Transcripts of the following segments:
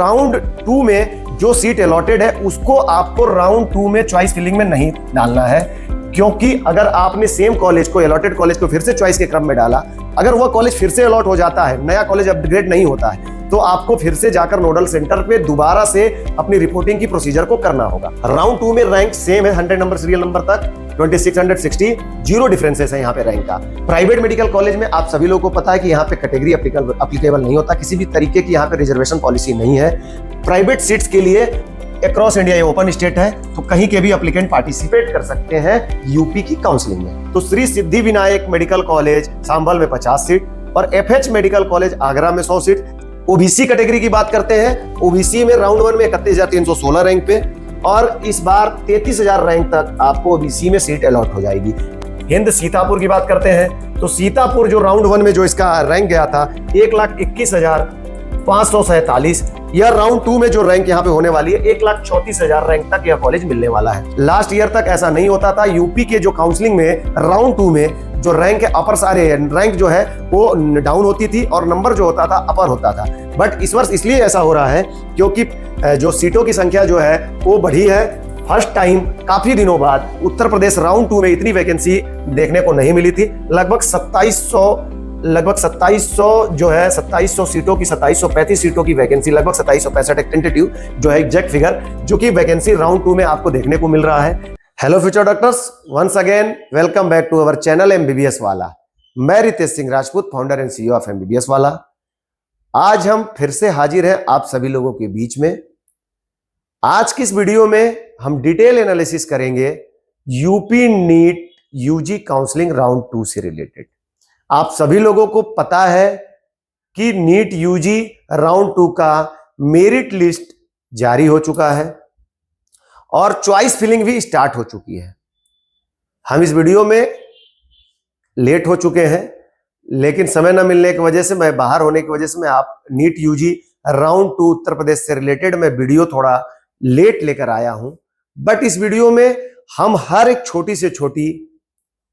Round 2 में जो seat allotted है उसको आपको राउंड 2 में चॉइस फिलिंग में नहीं डालना है, क्योंकि अगर आपने सेम कॉलेज को, अलॉटेड कॉलेज को फिर से चॉइस के क्रम में डाला, अगर वह कॉलेज फिर से अलॉट हो जाता है, नया कॉलेज अपग्रेड नहीं होता है, तो आपको फिर से जाकर नोडल सेंटर पे दोबारा से अपनी रिपोर्टिंग की प्रोसीजर को करना होगा। राउंड 2 में रैंक सेम है 100 नंबर सीरियल नंबर तक, 2660, जीरो डिफरेंसेस है यहाँ पे रैंक का। प्राइवेट मेडिकल कॉलेज में आप सभी लोगों को पता है कि यहाँ पे कैटेगरी अप्लीकेबल नहीं होता, किसी भी तरीके की यहाँ पे रिजर्वेशन पॉलिसी नहीं है। प्राइवेट सीट्स के लिए अक्रॉस इंडिया ये ओपन स्टेट है, तो कहीं के भी एप्लीकेंट पार्टिसिपेट कर सकते हैं यूपी की काउंसलिंग में। तो श्री सिद्धि विनायक मेडिकल कॉलेज सांभल में 50 सीट और एफएच मेडिकल कॉलेज आगरा में 100 सीट। ओबीसी कैटेगरी की बात करते हैं, ओबीसी में राउंड 1 में 31,316 रैंक पे, और इस बार 33,000 रैंक तक आपको ओबीसी में सीट अलॉट हो जाएगी। हिंद सीतापुर की बात करते हैं, तो सीतापुर जो राउंड 1 में जो इसका रैंक गया था 1,21,547, यह राउंड 2 में जो रैंक यहाँ पे होने वाली है 1,34,000 रैंक तक यह कॉलेज मिलने वाला है। लास्ट ईयर तक ऐसा नहीं होता था, यूपी के जो काउंसलिंग में राउंड 2 में जो रैंक है अपर सारे रैंक जो है वो डाउन होती थी और नंबर जो होता था अपर होता था। बट इस वर्ष इसलिए ऐसा हो रहा है क्योंकि जो सीटों की संख्या जो है वो बढ़ी है। फर्स्ट टाइम काफी दिनों बाद उत्तर प्रदेश राउंड 2 में इतनी वैकेंसी देखने को नहीं मिली थी। लगभग 2700 जो है 2700 सीटों की 2735 सीटों की वैकेंसी, लगभग 2765 एक टेंटेटिव जो है एग्जैक्ट फिगर, जो कि वैकेंसी राउंड 2 में आपको देखने को मिल रहा है। Hello future doctors, once again welcome back to our channel MBBS वाला। मैं Ritesh Singh Rajput, founder and CEO of MBBS वाला। आज हम फिर से हाजिर हैं आप सभी लोगों के बीच में। आज की इस वीडियो में हम डिटेल एनालिसिस करेंगे UP NEET UG counselling round 2 से रिलेटेड। आप सभी लोगों को पता है कि नीट यूजी राउंड 2 का मेरिट लिस्ट जारी हो चुका है और चॉइस फिलिंग भी स्टार्ट हो चुकी है। हम इस वीडियो में लेट हो चुके हैं, लेकिन समय न मिलने की वजह से, मैं बाहर होने की वजह से, मैं आप NEET UG round 2 Uttar Pradesh से रिलेटेड मैं वीडियो थोड़ा लेट लेकर आया हूं। बट इस वीडियो में हम हर एक छोटी से छोटी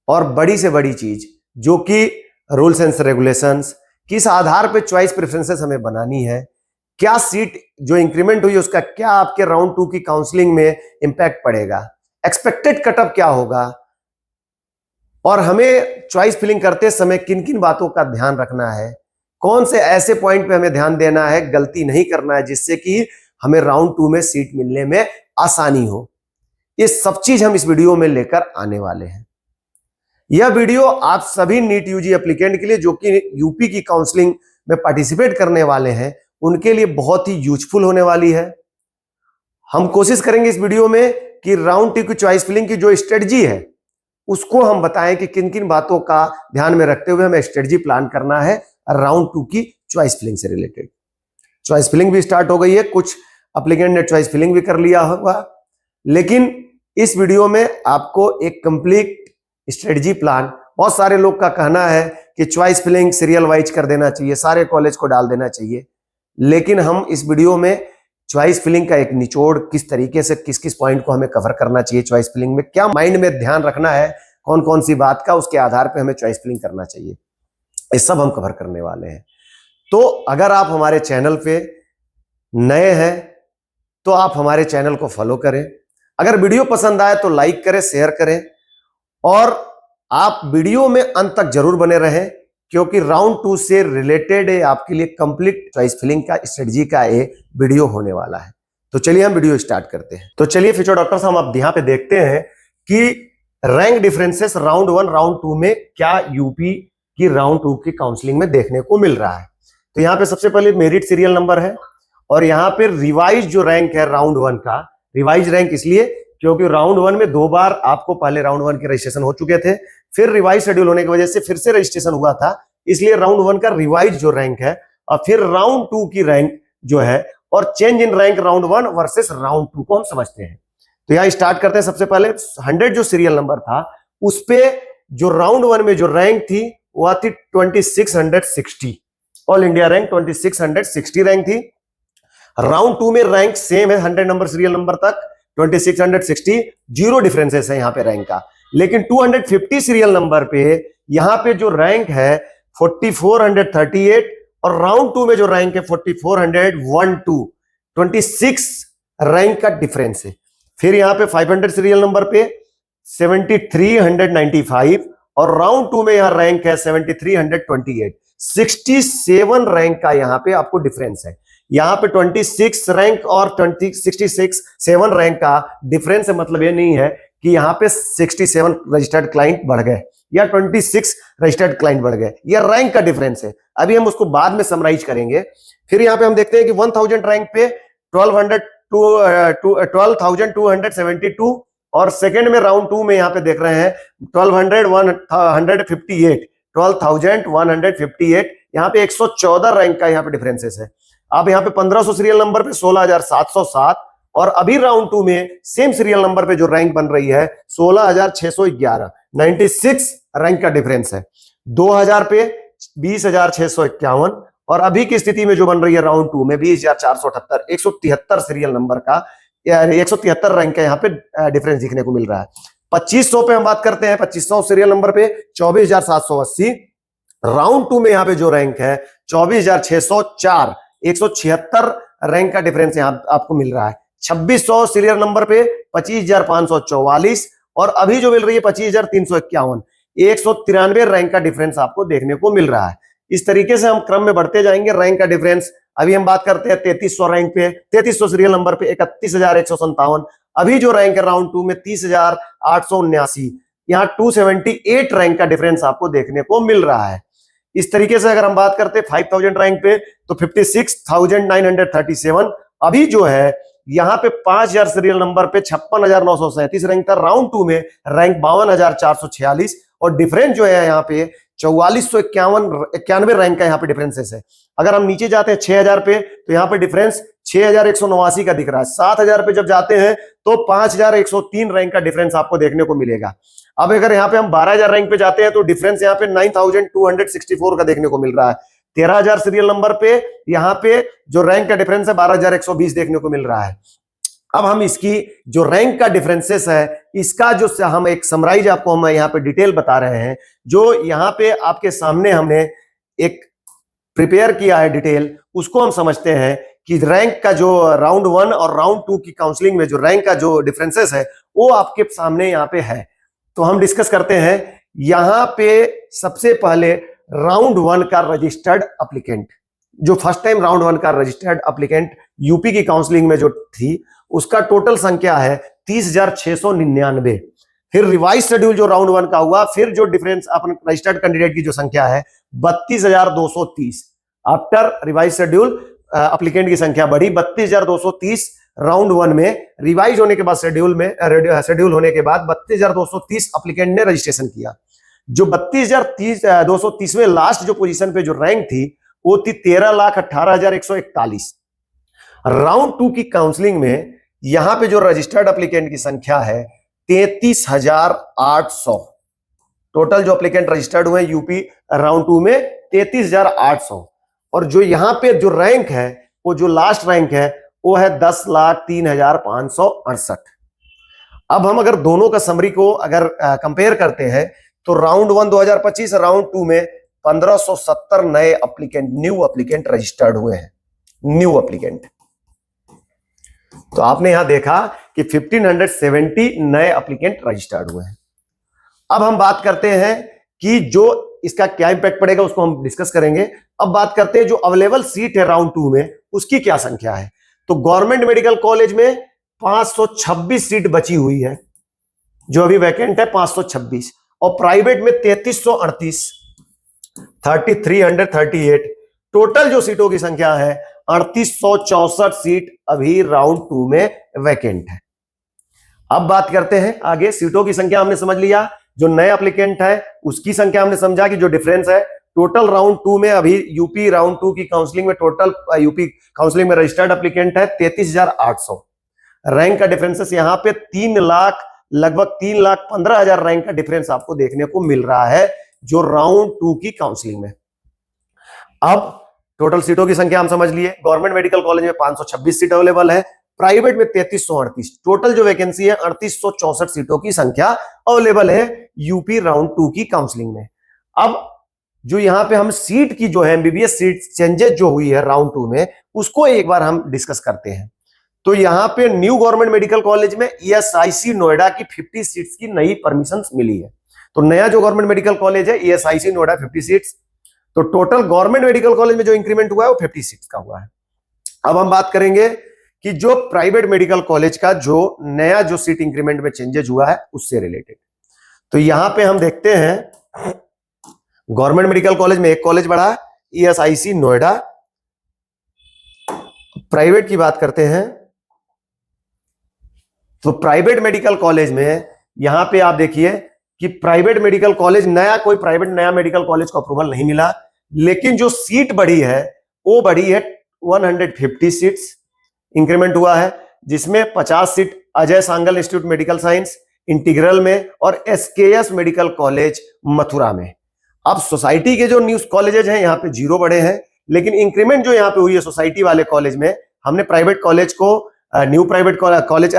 और बड़ी से बड़ी चीज, जो कि रूल्स एंड रेगुलेशंस, किस आधार पे चॉइस प्रेफरेंसेस हमें बनानी है, क्या सीट जो इंक्रीमेंट हुई उसका क्या आपके राउंड 2 की काउंसलिंग में इंपैक्ट पड़ेगा, एक्सपेक्टेड कटअप क्या होगा, और हमें चॉइस फिलिंग करते समय किन किन बातों का ध्यान रखना है, कौन से ऐसे पॉइंट पे हमें ध्यान देना है, गलती नहीं करना है, जिससे कि हमें राउंड 2 में सीट मिलने में आसानी हो। ये सब चीज हम इस वीडियो में लेकर आने वाले हैं। यह वीडियो आप सभी नीट यूजी एप्लीकेंट के लिए जो कि यूपी की काउंसलिंग में पार्टिसिपेट करने वाले हैं, उनके लिए बहुत ही यूजफुल होने वाली है। हम कोशिश करेंगे इस वीडियो में कि राउंड 2 की चॉइस फिलिंग की जो स्ट्रेटजी है उसको हम बताएं कि किन किन बातों का ध्यान में रखते हुए हमें स्ट्रेटजी प्लान करना है राउंड 2 की चॉइस फिलिंग से रिलेटेड। चॉइस फिलिंग भी स्टार्ट हो गई है, कुछ एप्लीकेंट ने चॉइस फिलिंग भी कर लिया होगा, लेकिन इस वीडियो में आपको एक कंप्लीट स्ट्रेटजी प्लान, बहुत सारे लोग का कहना है कि चॉइस फिलिंग सीरियल वाइज कर देना चाहिए, सारे कॉलेज को डाल देना चाहिए, लेकिन हम इस वीडियो में चॉइस फिलिंग का एक निचोड़, किस तरीके से किस किस पॉइंट को हमें कवर करना चाहिए चॉइस फिलिंग में, क्या माइंड में ध्यान रखना है, कौन कौन सी बात का, उसके आधार पे हमें चॉइस फिलिंग करना चाहिए, ये सब हम कवर करने वाले हैं। तो अगर आप हमारे चैनल पे नए हैं तो आप हमारे चैनल को फॉलो करें, अगर वीडियो पसंद आए तो लाइक करें, शेयर करें, और आप वीडियो में अंत तक जरूर बने रहें, क्योंकि राउंड 2 से रिलेटेड आपके लिए कंप्लीट चॉइस फिलिंग का स्ट्रेटजी का एक वीडियो होने वाला है। तो चलिए हम वीडियो स्टार्ट करते हैं। तो चलिए फ्यूचर डॉक्टर्स, हम अब यहाँ पे देखते हैं कि रैंक डिफरेंसेस राउंड 1 राउंड 2 में क्या यूपी की राउंड 2 की काउंसलिंग में देखने को मिल रहा है। तो यहाँ पे सबसे पहले मेरिट सीरियल नंबर है, और यहाँ पे रिवाइज जो रैंक है राउंड 1 का, रिवाइज रैंक इसलिए क्योंकि राउंड 1 में 2 बार आपको पहले राउंड 1 के रजिस्ट्रेशन हो चुके थे, फिर रिवाइज शेड्यूल होने की वजह से फिर से रजिस्ट्रेशन हुआ था, इसलिए राउंड 1 का रिवाइज जो रैंक है, और फिर राउंड 2 की रैंक जो है, और change in rank round 1 versus round 2 को हम समझते हैं। तो यहां स्टार्ट करते हैं। सबसे पहले 100 जो सीरियल नंबर था उस पे जो राउंड 1 में जो रैंक थी वह थी 2660, ऑल इंडिया रैंक 2660 रैंक थी। राउंड 2 में रैंक सेम है 100 नंबर सीरियल नंबर तक, 2660, जीरो डिफरेंसेस है यहाँ पे रैंक का। लेकिन 250 सीरियल नंबर पे यहां पे जो रैंक है 4438, और राउंड 2 में जो रैंक है 4412, 26 रैंक का डिफरेंस है। फिर यहाँ पे 500 सीरियल नंबर पे 7395 और राउंड 2 में यहाँ रैंक है 7328। 67 रैंक का यहाँ पे आपको डिफरेंस है। यहाँ पे 26 रैंक और 7 रैंक का डिफरेंस है, मतलब ये नहीं है कि यहाँ पे 67 रजिस्टर्ड क्लाइंट बढ़ गए या 26 रजिस्टर्ड क्लाइंट बढ़ गए, यह रैंक का डिफरेंस है। अभी हम उसको बाद में समराइज करेंगे। फिर यहाँ पे हम देखते हैं कि 1000 रैंक पे 12,272 और सेकंड में राउंड 2 में यहाँ पे देख रहे हैं 12,158 यहाँ पे 114 रैंक का यहाँ पे डिफरेंसेस है। अब यहाँ पे 1500 सीरियल नंबर पे 16,707 और अभी राउंड 2 में सेम सीरियल नंबर पे जो रैंक बन रही है 16,611, 96 रैंक का डिफरेंस है। 2000 पे 20,651 और अभी की स्थिति में जो बन रही है राउंड 2 में 20,478, 173 सीरियल नंबर का 173 रैंक का यहाँ पे डिफरेंस दिखने को मिल रहा है। 2500 पे हम बात करते हैं, 2500 सीरियल नंबर पे 24,780, राउंड 2 में यहाँ पे जो रैंक है 24,604, 176 रैंक का डिफरेंस यहाँ आपको मिल रहा है। 2600 सीरियल नंबर पे 25,544 और अभी जो मिल रही है 25,351, 193 रैंक का डिफरेंस आपको देखने को मिल रहा है। इस तरीके से हम क्रम में बढ़ते जाएंगे रैंक का डिफरेंस। अभी हम बात करते हैं 3300 रैंक पे, 3300 सीरियल नंबर पे 31,157, अभी जो रैंक है राउंड 2 में 30,879, यहाँ 278 रैंक का डिफरेंस आपको देखने को मिल रहा है। इस तरीके से अगर हम बात करते हैं 5000 रैंक पे तो 56,937, अभी जो है यहाँ पे 5000 सीरियल नंबर पे 56,937 रैंक था, राउंड 2 में रैंक 52,446 और डिफरेंस जो है यहाँ पे 4491 रैंक का यहाँ पे डिफरेंसेस है। अगर हम नीचे जाते हैं 6000 पे तो यहाँ पे डिफरेंस 6,189 का दिख रहा है। 7000 पे जब जाते हैं तो 5,103 रैंक का डिफरेंस आपको देखने को मिलेगा। अब अगर यहाँ पे हम 12,000 रैंक पे जाते हैं तो डिफरेंस यहाँ पे 9,264 का देखने को मिल रहा है। 13,000 सीरियल नंबर पे यहाँ पे जो रैंक का डिफरेंस है 12,120 देखने को मिल रहा है। अब हम इसकी जो रैंक का डिफरेंसेस है इसका जो हम एक समराइज आपको हम यहाँ पे डिटेल बता रहे हैं, जो यहाँ पे आपके सामने हमने एक प्रिपेयर किया है डिटेल, उसको हम समझते हैं कि रैंक का जो राउंड 1 और राउंड 2 की काउंसलिंग में जो रैंक का जो डिफरेंसेस है वो आपके सामने यहाँ पे है। तो हम डिस्कस करते हैं। यहाँ पे सबसे पहले राउंड 1 का रजिस्टर्ड एप्लीकेंट, जो फर्स्ट टाइम राउंड 1 का रजिस्टर्ड एप्लीकेंट यूपी की काउंसलिंग में जो थी उसका टोटल संख्या है 30,699। फिर रिवाइज शेड्यूल जो राउंड 1 का हुआ, फिर जो डिफरेंस अपन रजिस्टर्ड कैंडिडेट की जो संख्या है 32,230। आफ्टर रिवाइज शेड्यूल एप्लीकेंट की संख्या बढ़ी 32,230 राउंड 1 में। रिवाइज होने के बाद शेड्यूल होने के बाद 32,230 एप्लीकेंट ने रजिस्ट्रेशन किया। जो 32,230 में लास्ट जो पोजीशन पे जो रैंक थी वो थी 13,18,141। राउंड 2 की काउंसलिंग में यहां पे जो रजिस्टर्ड एप्लीकेंट की संख्या है 33,800। टोटल जो एप्लीकेंट रजिस्टर्ड हुए यूपी राउंड 2 में 33,800 और जो यहां पे जो रैंक है वो जो लास्ट रैंक है वो है 10,03,568। अब हम अगर दोनों का समरी को अगर कंपेयर करते हैं तो राउंड 1 2025 राउंड 2 में 1570 नए एप्लीकेंट न्यू एप्लीकेंट रजिस्टर्ड हुए हैं। न्यू एप्लीकेंट तो आपने यहां देखा कि 1570 नए एप्लीकेंट रजिस्टर्ड हुए हैं। अब हम बात करते हैं कि जो इसका क्या इंपैक्ट पड़ेगा उसको हम डिस्कस करेंगे। अब बात करते हैं जो अवेलेबल सीट है राउंड 2 में उसकी क्या संख्या है। तो गवर्नमेंट मेडिकल कॉलेज में 526 सीट बची हुई है जो अभी वैकेंट है 526 और प्राइवेट में 3338 3338। टोटल जो सीटों की संख्या है 3864 सीट अभी राउंड 2 में वैकेंट है। अब बात करते हैं आगे। सीटों की संख्या हमने समझ लिया, जो नए एप्लीकेंट है उसकी संख्या हमने समझा कि जो डिफरेंस है। टोटल राउंड 2 में अभी यूपी राउंड 2 की काउंसलिंग में टोटल यूपी काउंसलिंग में रजिस्टर्ड एप्लीकेंट है 33,800। रैंक का डिफरेंसेस यहाँ पे 3 लाख लगभग 3,15,000 रैंक का डिफरेंस आपको देखने को मिल रहा है जो राउंड 2 की काउंसलिंग में। अब टोटल सीटों की संख्या हम समझ लिए। गवर्नमेंट मेडिकल कॉलेज में 526 सीट अवेलेबल है, प्राइवेट में 3338। टोटल जो वैकेंसी है 3864 सीटों की संख्या अवेलेबल है यूपी राउंड 2 की काउंसलिंग में। अब जो यहाँ पे हम सीट की जो है एमबीबीएस सीट चेंजेस जो हुई है राउंड 2 में, उसको एक बार हम डिस्कस करते हैं। तो यहाँ पे न्यू गवर्नमेंट मेडिकल कॉलेज में ईएसआईसी नोएडा की 50 सीट्स की नई परमिशन मिली है। तो नया जो गवर्नमेंट मेडिकल कॉलेज है ईएसआईसी नोएडा 50 सीट्स, तो टोटल गवर्नमेंट मेडिकल कॉलेज में जो इंक्रीमेंट हुआ है वो 50 सीट्स का हुआ है। अब हम बात करेंगे कि जो प्राइवेट मेडिकल कॉलेज का जो नया जो सीट इंक्रीमेंट में चेंजेस हुआ है उससे रिलेटेड। तो यहां पे हम देखते हैं गवर्नमेंट मेडिकल कॉलेज में एक कॉलेज बढ़ा, ईएसआईसी नोएडा। प्राइवेट की बात करते हैं तो प्राइवेट मेडिकल कॉलेज में यहां पे आप देखिए कि प्राइवेट मेडिकल कॉलेज नया मेडिकल कॉलेज को अप्रूवल नहीं मिला, लेकिन जो सीट बढ़ी है वो बढ़ी है 150 सीट्स इंक्रीमेंट हुआ है, जिसमें 50 सीट अजय सांगल इंस्टीट्यूट मेडिकल साइंस इंटीग्रल में और एसकेएस मेडिकल कॉलेज मथुरा में। अब सोसाइटी के जो न्यू कॉलेजेस हैं यहाँ पे 0 बढ़े हैं, लेकिन इंक्रीमेंट जो यहाँ पे हुई है सोसाइटी वाले कॉलेज में, हमने प्राइवेट कॉलेज को new private college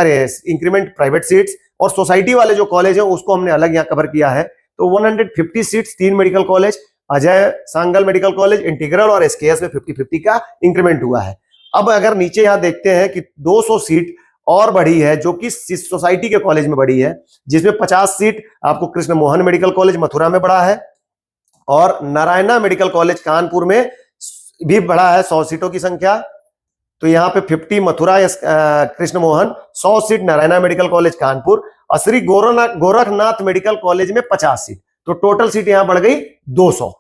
increment private seats और सोसाइटी वाले जो कॉलेज है उसको हमने अलग यहाँ कवर किया है। तो 150 सीट्स 3 मेडिकल कॉलेज, अजय सांगल मेडिकल कॉलेज, इंटीग्रल और एसकेएस में 50-50 का इंक्रीमेंट हुआ है। अब अगर नीचे यहां देखते हैं कि 200 सीट और बढ़ी है जो कि सोसाइटी के कॉलेज में बढ़ी है, जिसमें 50 सीट आपको कृष्ण मोहन मेडिकल कॉलेज मथुरा में बढ़ा है और नारायणा मेडिकल कॉलेज कानपुर में भी बढ़ा है 100 सीटों की संख्या। तो यहाँ पे 50 Mathura Krishna Mohan, 100 seat Narayana medical college Kanpur और श्री गोरखनाथ मेडिकल कॉलेज में 50 सीट, तो टोटल सीट यहां बढ़ गई 200।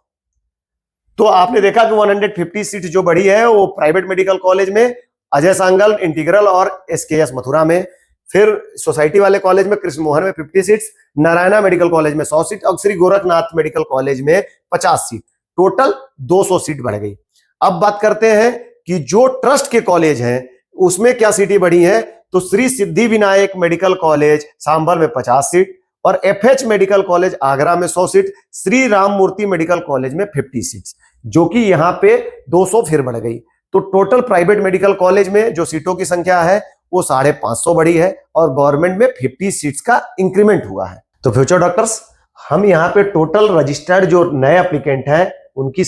तो आपने देखा कि 150 सीट जो बढ़ी है वो प्राइवेट मेडिकल कॉलेज में, अजय सांगल इंटीग्रल और एसकेएस मथुरा में, फिर सोसाइटी वाले कॉलेज में कृष्ण मोहन में 50 सीट्स, नारायणा मेडिकल कॉलेज में 100 सीट और श्री गोरखनाथ मेडिकल कॉलेज में 50 सीट, टोटल 200 सीट बढ़ गई। अब बात करते हैं कि जो ट्रस्ट के कॉलेज हैं उसमें क्या सीटें बढ़ी हैं। तो श्री सिद्धि विनायक मेडिकल कॉलेज सांभर में 50 सीट और एफएच मेडिकल कॉलेज आगरा में 100 सीट, श्री राम मूर्ति मेडिकल कॉलेज में 50 सीट्स, जो कि यहां पे 200 फिर बढ़ गई। तो टोटल प्राइवेट मेडिकल कॉलेज में जो सीटों की संख्या है वो 550 बढ़ी है और गवर्नमेंट में 50 सीट्स का इंक्रीमेंट हुआ है। तो फ्यूचर डॉक्टर्स, हम यहाँ पे टोटल रजिस्टर्ड जो नए एप्लीकेंट है उनकी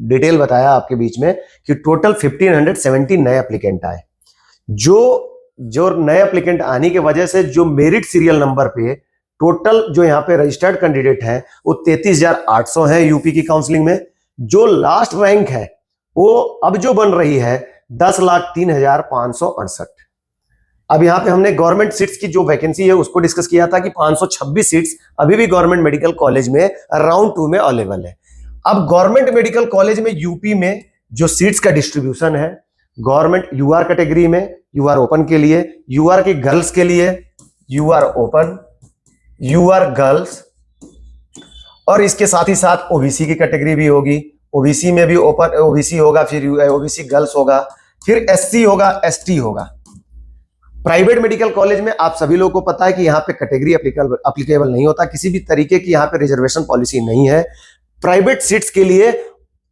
डिटेल बताया आपके बीच में कि टोटल 1570 नए एप्लीकेंट आए। जो नए एप्लीकेंट आने की वजह से जो मेरिट सीरियल नंबर पे टोटल जो यहाँ पे रजिस्टर्ड कैंडिडेट है वो 33,800 है यूपी की काउंसलिंग में। जो लास्ट रैंक है वो अब जो बन रही है 10,03,568। अब यहाँ पे हमने गवर्नमेंट सीट्स की जो वैकेंसी है उसको डिस्कस किया था कि 526 सीट्स अभी भी गवर्नमेंट मेडिकल कॉलेज में राउंड 2 में अवेलेबल है। अब गवर्नमेंट मेडिकल कॉलेज में यूपी में जो सीट्स का डिस्ट्रीब्यूशन है, गवर्नमेंट यूआर कैटेगरी में यूआर ओपन के लिए, यूआर की गर्ल्स के लिए यूआर ओपन, यूआर गर्ल्स और इसके साथ ही साथ ओबीसी की कैटेगरी भी होगी। ओबीसी में भी ओपन ओबीसी होगा, फिर ओबीसी गर्ल्स होगा, फिर एससी होगा, एसटी होगा। प्राइवेट मेडिकल कॉलेज में आप सभी लोगों को पता है कि यहाँ पे कैटेगरी अप्लीकेबल नहीं होता, किसी भी तरीके की यहाँ पे रिजर्वेशन पॉलिसी नहीं है। प्राइवेट सीट्स के लिए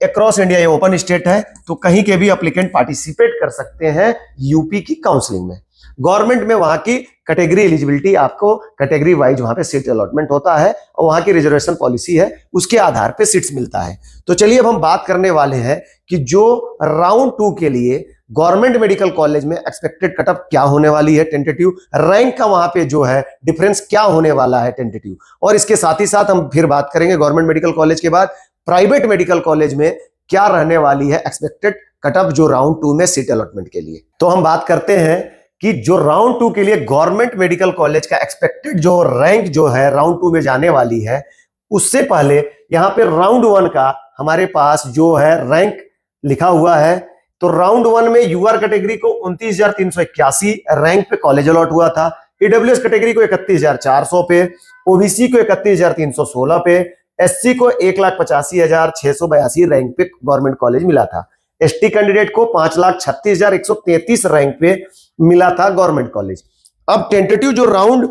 अक्रॉस इंडिया ये ओपन स्टेट है, तो कहीं के भी एप्लीकेंट पार्टिसिपेट कर सकते हैं यूपी की काउंसलिंग में। गवर्नमेंट में वहां की कैटेगरी एलिजिबिलिटी, आपको कैटेगरी वाइज वहां पे सीट अलॉटमेंट होता है और वहां की रिजर्वेशन पॉलिसी है, उसके आधार पे सीट्स मिलता है। तो चलिए अब हम बात करने वाले हैं कि जो राउंड 2 के लिए गवर्नमेंट मेडिकल कॉलेज में एक्सपेक्टेड कटअप क्या होने वाली है, टेंटेटिव रैंक का वहां पे जो है डिफरेंस क्या होने वाला है टेंटेटिव, और इसके साथ ही साथ हम फिर बात करेंगे गवर्नमेंट मेडिकल कॉलेज के बाद प्राइवेट मेडिकल कॉलेज में क्या रहने वाली है एक्सपेक्टेड कटअप जो राउंड 2 में सीट अलॉटमेंट के लिए। तो हम बात करते हैं कि जो राउंड 2 के लिए गवर्नमेंट मेडिकल कॉलेज का एक्सपेक्टेड जो रैंक जो है राउंड 2 में जाने वाली है, उससे पहले यहां पे राउंड 1 का हमारे पास जो है रैंक लिखा हुआ है। तो राउंड 1 में यूआर कैटेगरी को 29,381 रैंक पे कॉलेज अलॉट हुआ था, ईडब्ल्यूएस कैटेगरी को 31,400 पे, ओबीसी को 31,316 पे, एससी को 1,85,682 रैंक पे गवर्नमेंट कॉलेज मिला था, एसटी कैंडिडेट को 5,36,133 रैंक पे मिला था गवर्नमेंट कॉलेज। अब टेंटेटिव जो राउंड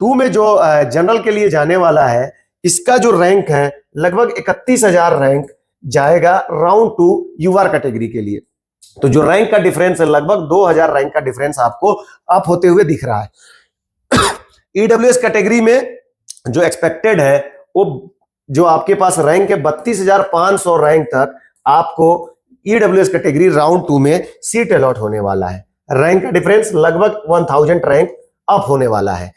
2 में जो जनरल के लिए जाने वाला है, इसका जो रैंक है लगभग 31,000 रैंक जाएगा राउंड 2 यूआर कैटेगरी के लिए। तो जो रैंक का डिफरेंस है लगभग 2,000 रैंक का डिफरेंस आपको अप होते हुए दिख रहा है। ईडब्ल्यूएस कैटेगरी में जो एक्सपेक्टेड है वो जो आपके पास रैंक है 32,500 रैंक तक आपको ईडब्ल्यूएस कैटेगरी राउंड 2 में सीट अलॉट होने वाला है। रैंक का डिफरेंस लगभग 1000 रैंक अप होने वाला है।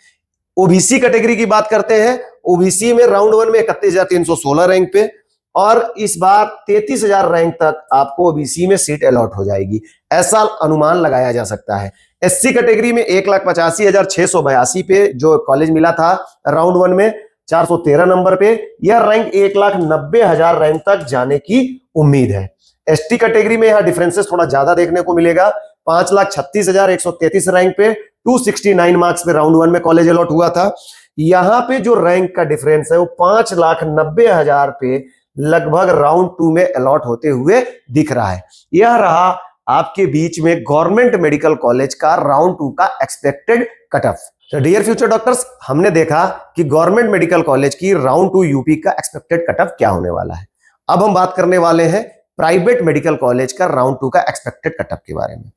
ओबीसी कैटेगरी की बात करते हैं, ओबीसी में राउंड 1 में 31,316 रैंक पे, और इस बार 33,000 रैंक तक आपको ओबीसी में सीट अलॉट हो जाएगी, ऐसा अनुमान लगाया जा सकता है। एससी कैटेगरी में 1,85,682 पे जो कॉलेज मिला था राउंड 1 में 413 नंबर पे, यह रैंक 1,90,000 रैंक तक जाने की उम्मीद है। एसटी कैटेगरी में यह डिफरेंसेस थोड़ा ज्यादा देखने को मिलेगा। 5,36,133 रैंक पे 269 मार्क्स पे राउंड 1 में कॉलेज अलॉट हुआ था। यहां पे जो रैंक का डिफरेंस है वो 5,90,000 पे लगभग राउंड 2 में अलॉट होते हुए दिख रहा है। यह रहा आपके बीच में गवर्नमेंट मेडिकल कॉलेज का राउंड 2 का एक्सपेक्टेड कट ऑफ। तो डियर फ्यूचर डॉक्टर्स, हमने देखा कि गवर्नमेंट मेडिकल कॉलेज की राउंड 2 यूपी का एक्सपेक्टेड कट ऑफ क्या होने वाला है। अब हम बात करने वाले हैं प्राइवेट मेडिकल कॉलेज का राउंड 2 का एक्सपेक्टेड कट ऑफ के बारे में।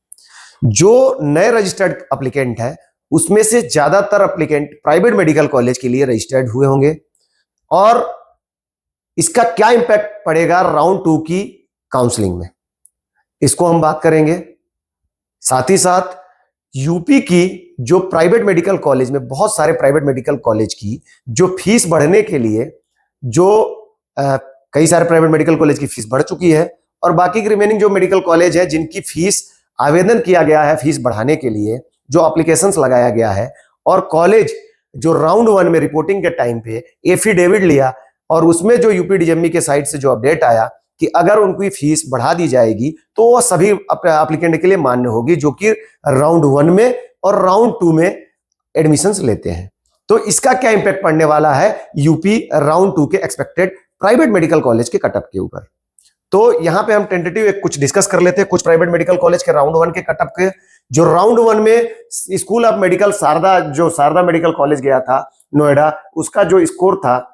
जो नए रजिस्टर्ड एप्लीकेंट है उसमें से ज्यादातर एप्लीकेंट प्राइवेट मेडिकल कॉलेज के लिए रजिस्टर्ड हुए होंगे, और इसका क्या इंपैक्ट पड़ेगा राउंड 2 की काउंसलिंग में, इसको हम बात करेंगे। साथ ही साथ यूपी की जो प्राइवेट मेडिकल कॉलेज में बहुत सारे प्राइवेट मेडिकल कॉलेज की जो फीस बढ़ने के लिए जो कई सारे प्राइवेट मेडिकल कॉलेज की फीस बढ़ चुकी है, और बाकी की रिमेनिंग जो मेडिकल कॉलेज है जिनकी फीस आवेदन किया गया है फीस बढ़ाने के लिए, जो एप्लीकेशंस लगाया गया है, और कॉलेज जो राउंड 1 में रिपोर्टिंग के टाइम पे एफिडेविट लिया और उसमें जो यूपीडीएमई के साइड से जो अपडेट आया कि अगर उनकी फीस बढ़ा दी जाएगी तो वो सभी एप्लीकेंट के लिए मान्य होगी जो कि राउंड 1 में और राउंड 2 में एडमिशंस लेते हैं। तो इसका क्या इंपैक्ट पड़ने वाला है यूपी राउंड 2 के एक्सपेक्टेड प्राइवेट मेडिकल कॉलेज के कटअप के ऊपर। तो यहां पे हम टेंटेटिव कुछ डिस्कस कर लेते हैं कुछ प्राइवेट मेडिकल कॉलेज के राउंड 1 के कटअप के। जो राउंड 1 में स्कूल ऑफ मेडिकल शारदा, जो शारदा मेडिकल कॉलेज गया था नोएडा, उसका जो स्कोर था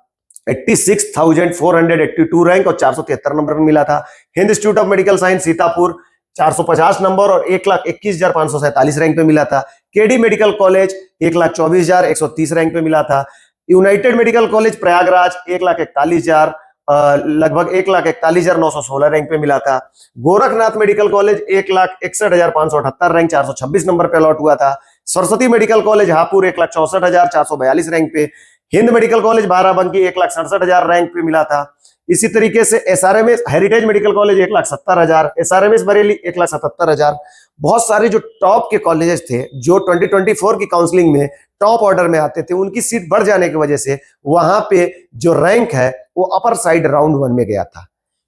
86,482 रैंक और 473 नंबर में मिला था। Hind institute of medical science Sitapur 450 number और 1,21,547 रैंक पे मिला था। केडी मेडिकल कॉलेज 1,24,130 रैंक पे मिला था। यूनाइटेड मेडिकल कॉलेज प्रयागराज 1,41,000 लगभग 1,41,916 रैंक पे मिला था। Gorakhnath medical college 1,61,578 rank 426 number पे अलॉट हुआ था। Saraswati medical college Hapur 1,64,442 rank पे। Hind medical college Barabanki 1,67,000 rank पे मिला था। इसी तरीके से SRMS heritage medical college 1,70,000, SRMS Bareilly 1,77,000। बहुत सारे जो टॉप के कॉलेजेस थे जो 2024 की काउंसलिंग में टॉप ऑर्डर में आते थे, उनकी सीट बढ़ जाने की वजह से वहां पे जो रैंक है वो अपर साइड राउंड 1 में गया था।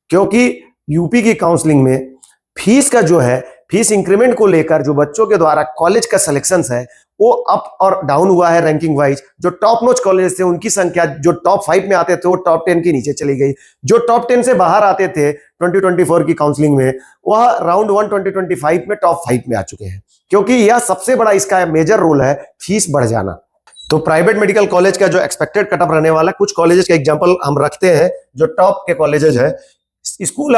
क्योंकि यूपी की काउंसलिंग में फीस का जो है फीस इंक्रीमेंट को लेकर जो बच्चों के द्वारा कॉलेज का सिलेक्शन है वो अप और डाउन हुआ है रैंकिंग वाइज। जो टॉप नॉच कॉलेज थे उनकी संख्या जो टॉप 5 में आते थे वो टॉप 10 के नीचे चली गई। जो टॉप 10 से बाहर आते थे 2024 की काउंसलिंग में वह राउंड 1 2025 में टॉप 5 में आ चुके हैं, क्योंकि यह सबसे बड़ा इसका मेजर रोल है फीस बढ़ जाना। तो प्राइवेट मेडिकल कॉलेज का जो एक्सपेक्टेड कटअप रहने वाला, कुछ कॉलेजेस का एग्जांपल हम रखते हैं जो टॉप के कॉलेजेस है। School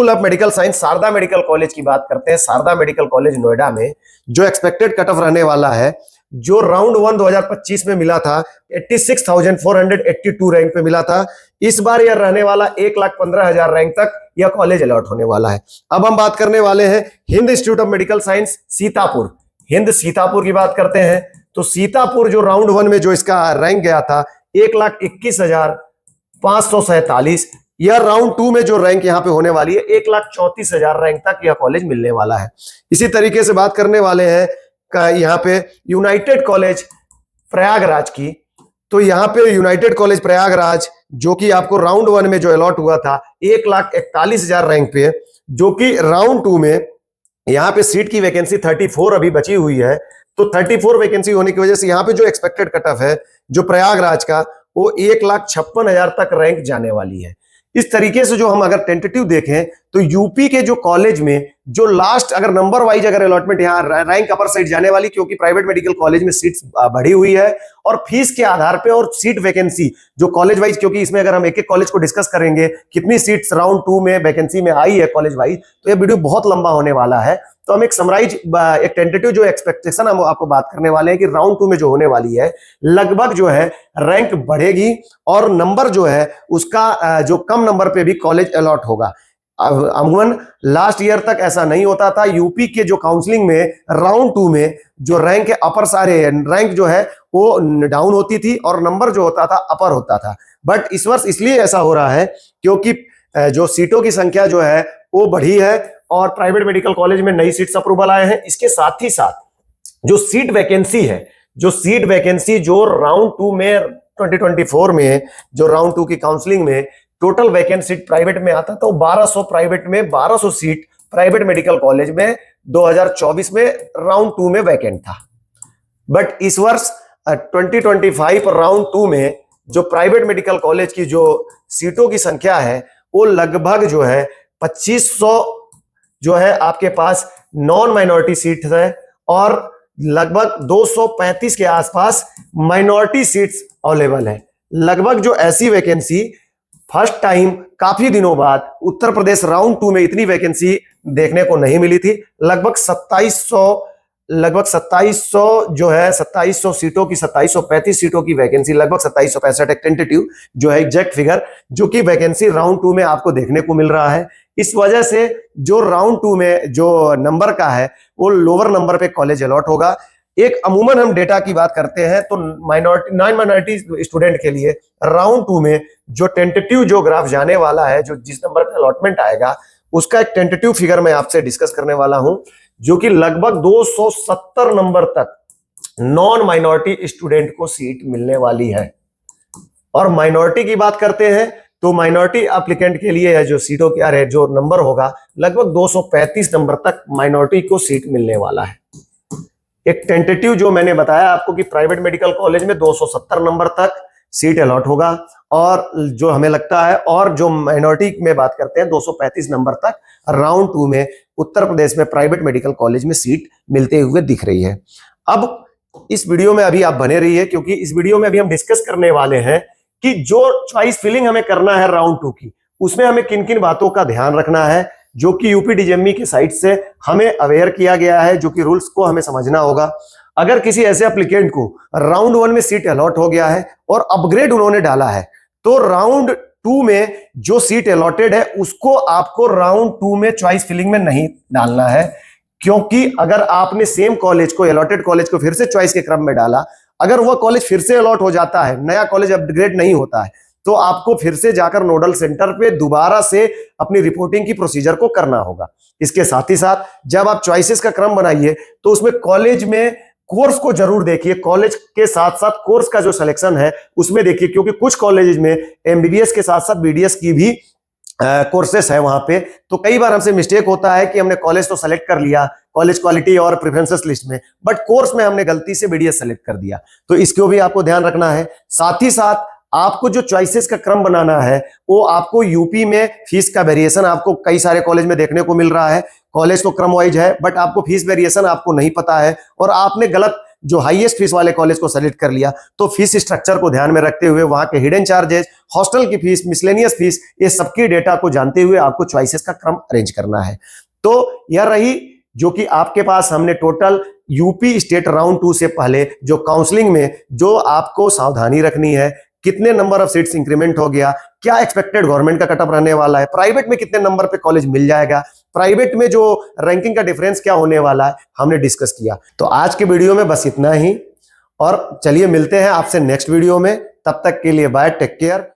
of medical science Sharda medical college की बात करते हैं। शारदा मेडिकल कॉलेज नोएडा में जो एक्सपेक्टेड कटअप रहने वाला है, जो राउंड 1 2025 में मिला था 86,482 रैंक पे मिला था, इस बार यह रहने वाला 1,15,000 रैंक तक यह कॉलेज अलॉट होने वाला है। अब हम बात करने वाले हैं Hind institute of medical science Sitapur. Hind Sitapur की बात करते हैं तो सीतापुर जो राउंड 1 में जो इसका रैंक गया था 1,21,547, यह राउंड 2 में जो रैंक यहां पे होने वाली है 1,34,000 रैंक तक यह कॉलेज मिलने वाला है। इसी तरीके से बात करने वाले हैं यहां पे यूनाइटेड कॉलेज प्रयागराज की। तो यहां पे यूनाइटेड कॉलेज प्रयागराज जो कि आपको राउंड 1 में जो अलॉट हुआ था 1,41,000 रैंक पे, जो कि राउंड 2 में यहां पे सीट की वैकेंसी 34 अभी बची हुई है। तो 34 वैकेंसी होने की वजह से यहां पे जो एक्सपेक्टेड कट ऑफ है जो प्रयागराज का वो 1,56,000 तक रैंक जाने वाली है। इस तरीके से जो हम अगर टेंटेटिव देखें तो यूपी के जो कॉलेज में जो लास्ट अगर नंबर वाइज अगर अलॉटमेंट यहाँ रैंक अपर साइड जाने वाली, क्योंकि प्राइवेट मेडिकल कॉलेज में सीट्स बढ़ी हुई है और फीस के आधार पे और सीट वैकेंसी जो कॉलेज वाइज, क्योंकि इसमें अगर हम एक एक कॉलेज को डिस्कस करेंगे कितनी सीट्स राउंड 2 में वैकेंसी में आई है कॉलेज वाइज, तो ये वीडियो बहुत लंबा होने वाला है। तो हम एक समराइज एक टेंटेटिव जो एक्सपेक्टेशन हम आपको बात करने वाले हैं कि राउंड 2 में जो होने वाली है लगभग जो है रैंक बढ़ेगी और नंबर जो है उसका जो कम नंबर पे भी कॉलेज अलॉट होगा। अमूमन लास्ट ईयर तक ऐसा नहीं होता था। यूपी के जो काउंसलिंग में राउंड 2 में जो रैंक है अपर सारे रैंक जो है वो डाउन होती थी और नंबर जो होता था अपर होता था। बट इस वर्ष इसलिए ऐसा हो रहा है क्योंकि जो सीटों की संख्या जो है वो बढ़ी है और प्राइवेट मेडिकल कॉलेज में नई सीट्स अप्रूवल आए हैं। इसके साथ ही साथ जो सीट वैकेंसी है, जो सीट वैकेंसी जो राउंड 2 में 2024 में जो राउंड 2 की काउंसलिंग में टोटल वैकेंट सीट प्राइवेट में आता था, 1200 प्राइवेट में 1200 सीट प्राइवेट मेडिकल कॉलेज में 2024 में राउंड 2 में वैकेंट था। बट इस वर्ष 2025 राउंड 2 में जो प्राइवेट मेडिकल कॉलेज की जो सीटों की संख्या है वो लगभग जो है 2500 जो है आपके पास नॉन माइनॉरिटी सीट है और लगभग 235 के आसपास माइनॉरिटी सीट्स अवेलेबल है। लगभग जो ऐसी वैकेंसी फर्स्ट टाइम काफी दिनों बाद उत्तर प्रदेश राउंड 2 में इतनी वैकेंसी देखने को नहीं मिली थी। लगभग 2700 जो है 2700 सीटों की 2735 सीटों की वैकेंसी, लगभग 2765 एक टेंटेटिव जो है एग्जैक्ट फिगर जो कि वैकेंसी राउंड 2 में आपको देखने को मिल रहा है। इस वजह से जो राउंड 2 में जो नंबर का है वो लोअर नंबर पे कॉलेज अलॉट होगा। एक अमूमन हम डेटा की बात करते हैं तो नॉन माइनॉरिटी स्टूडेंट के लिए राउंड 2 में जो टेंटेटिव जो ग्राफ जाने वाला है, जो जिस नंबर पे अलॉटमेंट आएगा उसका एक टेंटेटिव फिगर मैं आपसे डिस्कस करने वाला हूं, जो कि लगभग 270 नंबर तक नॉन माइनॉरिटी स्टूडेंट को सीट मिलने वाली है। और माइनॉरिटी की बात करते हैं तो माइनॉरिटी एप्लीकेंट के लिए जो सीटों की अरे जो नंबर होगा लगभग 235 नंबर तक माइनॉरिटी को सीट मिलने वाला है। एक टेंटेटिव जो मैंने बताया आपको कि प्राइवेट मेडिकल कॉलेज में 270 नंबर तक सीट अलॉट होगा और जो हमें लगता है, और जो माइनॉरिटी में बात करते हैं 235 नंबर तक राउंड 2 में उत्तर प्रदेश में प्राइवेट मेडिकल कॉलेज में सीट मिलते हुए दिख रही है। अब इस वीडियो में अभी आप बने रहिए क्योंकि इस वीडियो में अभी हम डिस्कस करने वाले हैं कि जो चॉइस फिलिंग हमें करना है राउंड 2 की, उसमें हमें किन किन बातों का ध्यान रखना है, जो कि यूपीडीजीएमई की साइट से हमें अवेयर किया गया है, जो कि रूल्स को हमें समझना होगा। अगर किसी ऐसे एप्लीकेंट को राउंड 1 में सीट अलॉट हो गया है और अपग्रेड उन्होंने डाला है तो राउंड 2 में जो सीट अलॉटेड है उसको आपको राउंड 2 में चॉइस फिलिंग में नहीं डालना है, क्योंकि अगर आपने सेम कॉलेज को, अलॉटेड कॉलेज को फिर से चॉइस के क्रम में डाला, अगर वह कॉलेज फिर से अलॉट हो जाता है, नया कॉलेज अपग्रेड नहीं होता है, तो आपको फिर से जाकर नोडल सेंटर पे दोबारा से अपनी रिपोर्टिंग की प्रोसीजर को करना होगा। इसके साथ ही साथ जब आप चॉइसेस का क्रम बनाइए तो उसमें कॉलेज में कोर्स को जरूर देखिए, कॉलेज के साथ साथ कोर्स का जो सिलेक्शन है उसमें देखिए, क्योंकि कुछ कॉलेज में एमबीबीएस के साथ साथ बीडीएस की भी कोर्सेस है वहां पे। तो कई बार हमसे मिस्टेक होता है कि हमने कॉलेज तो सेलेक्ट कर लिया कॉलेज क्वालिटी और प्रेफरेंसेस लिस्ट में, बट कोर्स में हमने गलती से बीडीएस सेलेक्ट कर दिया, तो इसको भी आपको ध्यान रखना है। साथ ही साथ आपको जो चॉइसेस का क्रम बनाना है वो आपको यूपी में फीस का वेरिएशन आपको कई सारे कॉलेज में देखने को मिल रहा है। कॉलेज तो क्रम वाइज है बट आपको फीस वेरिएशन आपको नहीं पता है और आपने गलत जो हाईएस्ट फीस वाले कॉलेज को सेलेक्ट कर लिया, तो फीस स्ट्रक्चर को ध्यान में रखते हुए वहां के हिडन चार्जेस, हॉस्टल की फीस, मिसलेनियस फीस, ये सबकी डेटा को जानते हुए आपको चॉइसेस का क्रम अरेंज करना है। तो यह रही जो कि आपके पास हमने टोटल यूपी स्टेट राउंड 2 से पहले जो काउंसलिंग में जो आपको सावधानी रखनी है, कितने नंबर ऑफ सीट्स इंक्रीमेंट हो गया, क्या एक्सपेक्टेड गवर्नमेंट का कटअप रहने वाला है, प्राइवेट में कितने नंबर पे कॉलेज मिल जाएगा, प्राइवेट में जो रैंकिंग का डिफरेंस क्या होने वाला है, हमने डिस्कस किया। तो आज के वीडियो में बस इतना ही और चलिए मिलते हैं आपसे नेक्स्ट वीडियो में। तब तक के लिए बाय, टेक केयर।